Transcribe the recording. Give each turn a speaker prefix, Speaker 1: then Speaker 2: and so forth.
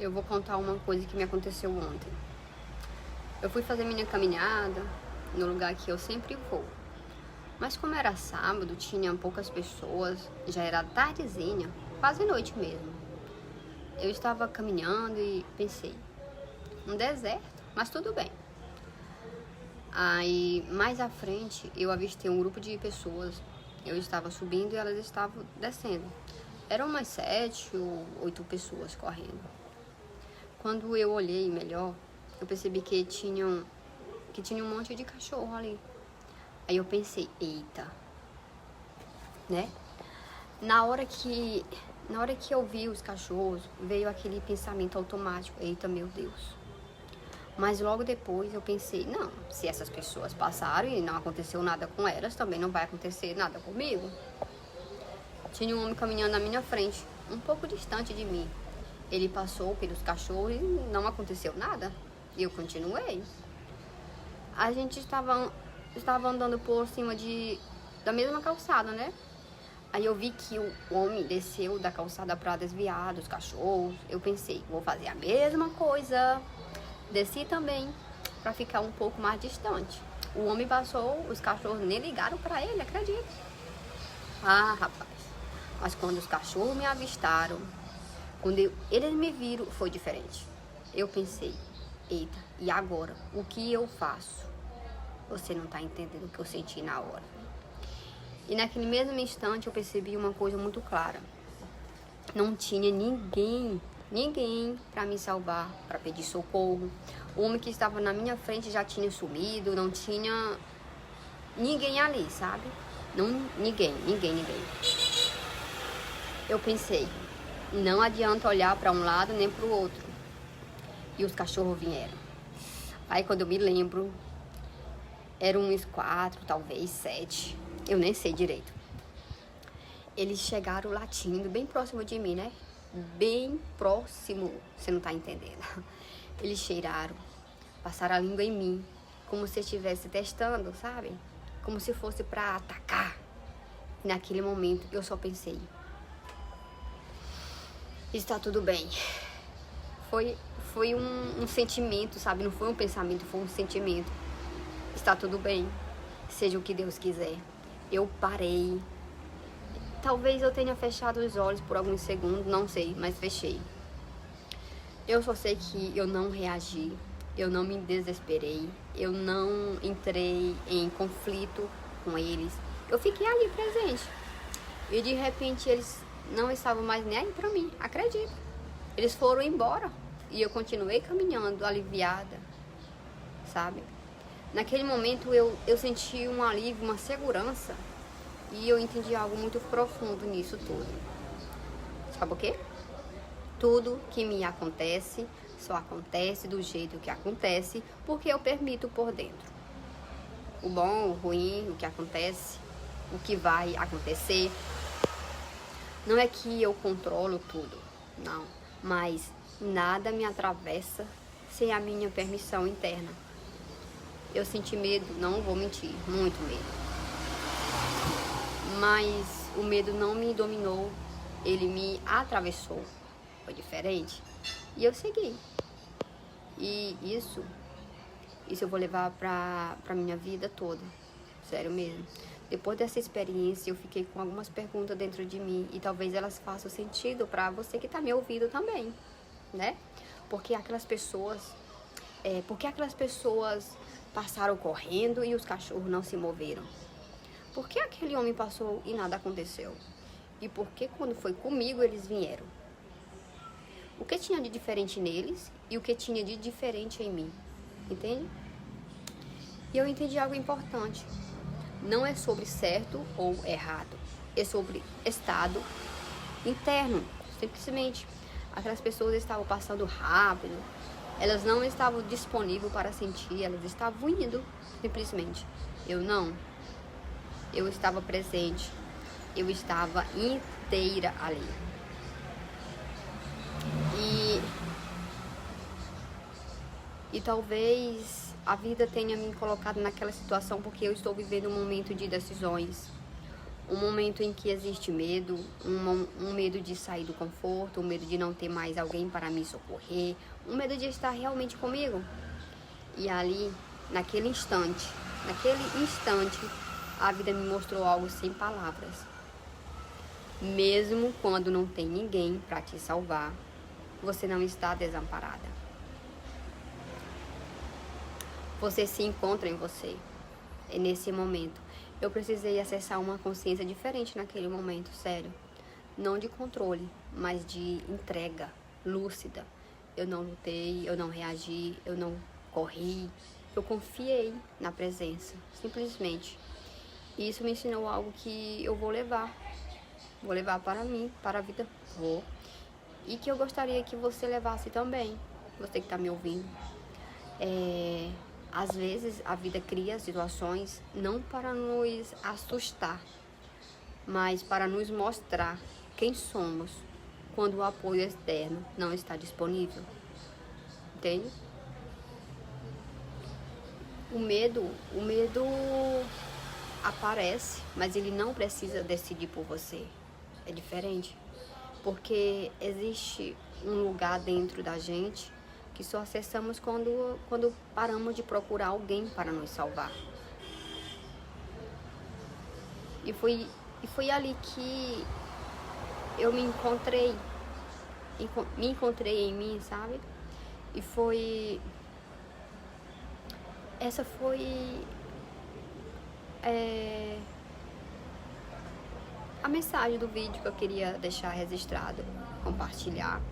Speaker 1: Eu vou contar uma coisa que me aconteceu ontem. Eu fui fazer minha caminhada no lugar que eu sempre vou. Mas como era sábado, tinha poucas pessoas, já era tardezinha, quase noite mesmo. Eu estava caminhando e pensei, um deserto, mas tudo bem. Aí, mais à frente, eu avistei um grupo de pessoas. Eu estava subindo e elas estavam descendo. Eram umas 7 ou 8 pessoas correndo. Quando eu olhei melhor, eu percebi que tinha um monte de cachorro ali. Aí eu pensei, eita, né? Na hora que eu vi os cachorros, veio aquele pensamento automático, eita, meu Deus. Mas logo depois eu pensei, não, se essas pessoas passaram e não aconteceu nada com elas, também não vai acontecer nada comigo. Tinha um homem caminhando na minha frente, um pouco distante de mim. Ele passou pelos cachorros e não aconteceu nada. E eu continuei. A gente estava andando por cima da mesma calçada, né? Aí eu vi que o homem desceu da calçada para desviar dos cachorros. Eu pensei, vou fazer a mesma coisa. Desci também, para ficar um pouco mais distante. O homem passou, os cachorros nem ligaram para ele, acredita? Ah, rapaz. Mas quando os cachorros me avistaram, quando eles me viram, foi diferente. Eu pensei, eita, e agora? O que eu faço? Você não tá entendendo o que eu senti na hora. E naquele mesmo instante eu percebi uma coisa muito clara. Não tinha ninguém para me salvar, para pedir socorro. O homem que estava na minha frente já tinha sumido, não tinha ninguém ali, sabe? Não, ninguém. Eu pensei, não adianta olhar para um lado nem para o outro. E os cachorros vieram. Aí quando eu me lembro, eram uns 4, talvez 7. Eu nem sei direito. Eles chegaram latindo bem próximo de mim, né? Bem próximo, você não tá entendendo. Eles cheiraram, passaram a língua em mim, como se estivesse testando, sabe? Como se fosse para atacar. E naquele momento eu só pensei, está tudo bem. Foi um sentimento, sabe? Não foi um pensamento, foi um sentimento. Está tudo bem, seja o que Deus quiser. Eu parei. Talvez eu tenha fechado os olhos por alguns segundos, não sei, mas fechei. Eu só sei que eu não reagi, eu não me desesperei, eu não entrei em conflito com eles. Eu fiquei ali presente. E de repente eles não estavam mais nem aí pra mim, acredita? Eles foram embora e eu continuei caminhando, aliviada, sabe? Naquele momento eu senti um alívio, uma segurança. E eu entendi algo muito profundo nisso tudo. Sabe o quê? Tudo que me acontece, só acontece do jeito que acontece, porque eu permito por dentro. O bom, o ruim, o que acontece, o que vai acontecer. Não é que eu controlo tudo, não. Mas nada me atravessa sem a minha permissão interna. Eu senti medo, não vou mentir, muito medo. Mas o medo não me dominou, ele me atravessou. Foi diferente. E eu segui. E isso eu vou levar pra minha vida toda. Sério mesmo. Depois dessa experiência, eu fiquei com algumas perguntas dentro de mim. E talvez elas façam sentido pra você que tá me ouvindo também, né? Porque aquelas pessoas passaram correndo e os cachorros não se moveram? Por que aquele homem passou e nada aconteceu? E por que quando foi comigo eles vieram? O que tinha de diferente neles e o que tinha de diferente em mim? Entende? E eu entendi algo importante. Não é sobre certo ou errado. É sobre estado interno. Simplesmente. Aquelas pessoas estavam passando rápido. Elas não estavam disponíveis para sentir. Elas estavam indo. Simplesmente. Eu não. Eu estava presente, eu estava inteira ali. E talvez a vida tenha me colocado naquela situação porque eu estou vivendo um momento de decisões, Um momento em que existe medo, um medo de sair do conforto, um medo de não ter mais alguém para me socorrer, um medo de estar realmente comigo. E ali, naquele instante, a vida me mostrou algo sem palavras. Mesmo quando não tem ninguém para te salvar, você não está desamparada. Você se encontra em você. É nesse momento. Eu precisei acessar uma consciência diferente naquele momento, sério. Não de controle, mas de entrega lúcida. Eu não lutei, eu não reagi, eu não corri. Eu confiei na presença, simplesmente. E isso me ensinou algo que eu vou levar. Vou levar para mim, para a vida. Vou. E que eu gostaria que você levasse também. Você que está me ouvindo. Às vezes a vida cria situações não para nos assustar, mas para nos mostrar quem somos quando o apoio externo não está disponível. Entende? O medo aparece, mas ele não precisa decidir por você. É diferente. Porque existe um lugar dentro da gente que só acessamos quando paramos de procurar alguém para nos salvar. E foi ali que eu me encontrei em mim, sabe? E essa foi a mensagem do vídeo que eu queria deixar registrado, compartilhar.